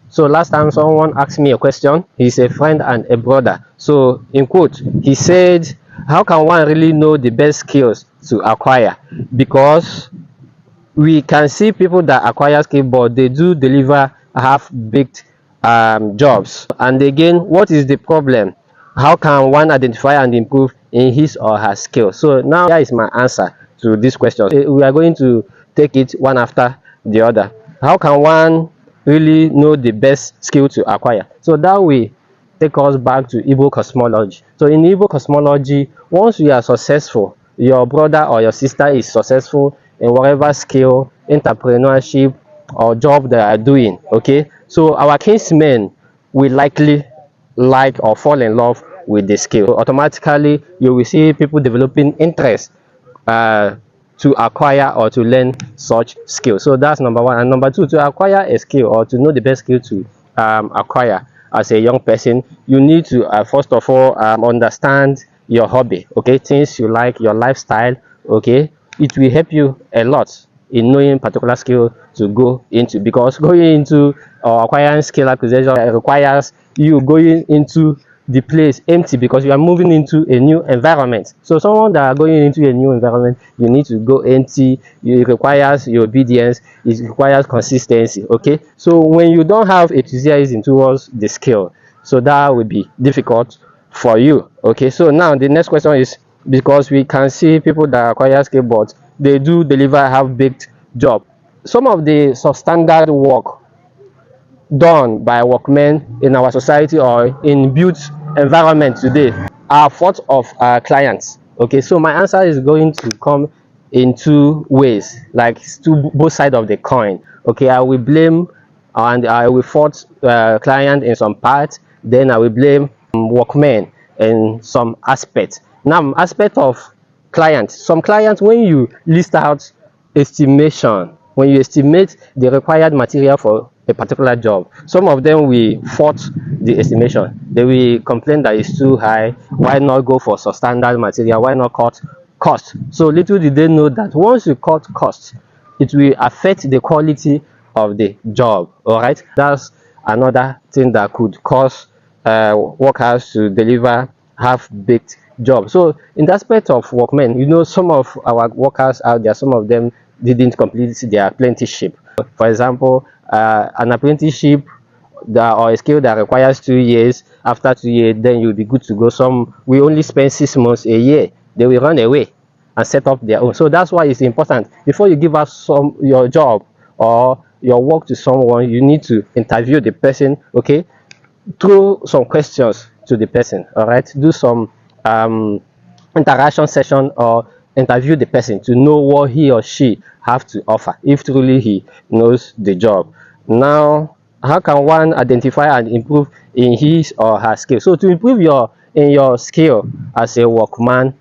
So last time someone asked me a question, he's a friend and a brother. So in quote, he said, how can one really know the best skills to acquire? Because we can see people that acquire skill, but they do deliver half-baked jobs. And again, what is the problem? How can one identify and improve in his or her skill? So now here is my answer to this question. We are going to take it one after the other. How can one really know the best skill to acquire? So that will take us back to Igbo cosmology. So in Igbo cosmology, once you are successful, your brother or your sister is successful in whatever skill, entrepreneurship, or job they are doing. Okay, so our kinsmen will likely like or fall in love with the skill. So automatically, you will see people developing interest to acquire or to learn such skill. So that's number one. And number two, to acquire a skill or to know the best skill to acquire as a young person, you need to first of all understand your hobby, okay, things you like, your lifestyle. Okay, it will help you a lot in knowing particular skill to go into, because going into or acquiring skill acquisition requires you going into the place empty, because you are moving into a new environment. So someone that are going into a new environment, you need to go empty. It requires your obedience, it requires consistency. Okay, so when you don't have enthusiasm towards the skill, so that will be difficult for you. Okay, so now the next question is, because we can see people that acquire skill but they do deliver half-baked job. Some of the substandard work done by workmen in our society or in built environment today are fault of our clients. Okay, so my answer is going to come in two ways, like both sides of the coin. Okay, I will blame and I will fault client in some part, then I will blame workmen in some aspect. Now, aspect of client, some clients, when you list out estimation, when you estimate the required material for a particular job, some of them will fault the estimation. They will complain that it's too high. Why not go for substandard material? Why not cut cost? So little did they know that once you cut cost, it will affect the quality of the job. All right, that's another thing that could cause workers to deliver half-baked job. So in the aspect of workmen, you know, some of our workers out there, some of them didn't complete their apprenticeship. For example, an apprenticeship or a skill that requires 2 years, after 2 years, then you'll be good to go. Some we only spend 6 months, a year, they will run away and set up their own. So that's why it's important, before you give us your job or your work to someone, you need to interview the person. Okay, throw some questions to the person. All right, do some interaction session or interview the person to know what he or she have to offer, if truly he knows the job. Now, how can one identify and improve in his or her skill? So to improve in your skill as a workman,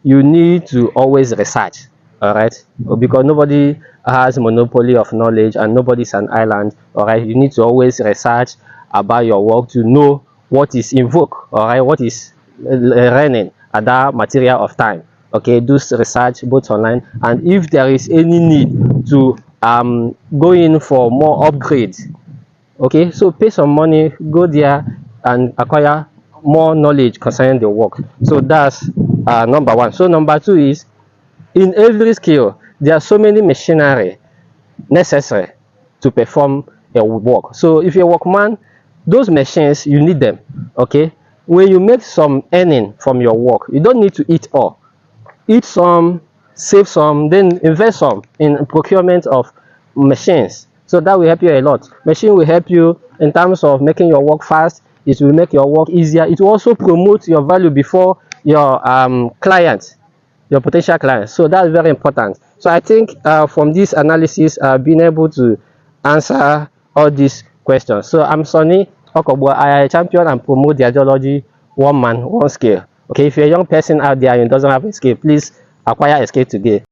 you need to always research. All right, because nobody has monopoly of knowledge and nobody's an island. All right, you need to always research about your work to know what is in vogue. All right, what is running at that material of time. Okay, do research both online, and if there is any need to go in for more upgrades, okay, so pay some money, go there and acquire more knowledge concerning the work. So that's number one. So number two is, in every skill there are so many machinery necessary to perform a work. So if you're a workman, those machines, you need them. Okay, when you make some earning from your work, you don't need to eat all. Eat some, save some, then invest some in procurement of machines. So that will help you a lot. Machine will help you in terms of making your work fast. It will make your work easier. It will also promote your value before your client, your potential clients. So that's very important. So I think from this analysis, I've been able to answer all these questions. So I'm Sonny Okobua. I champion and promote the ideology one man, one skill. Okay, if you're a young person out there and doesn't have a skill, please acquire a skill today.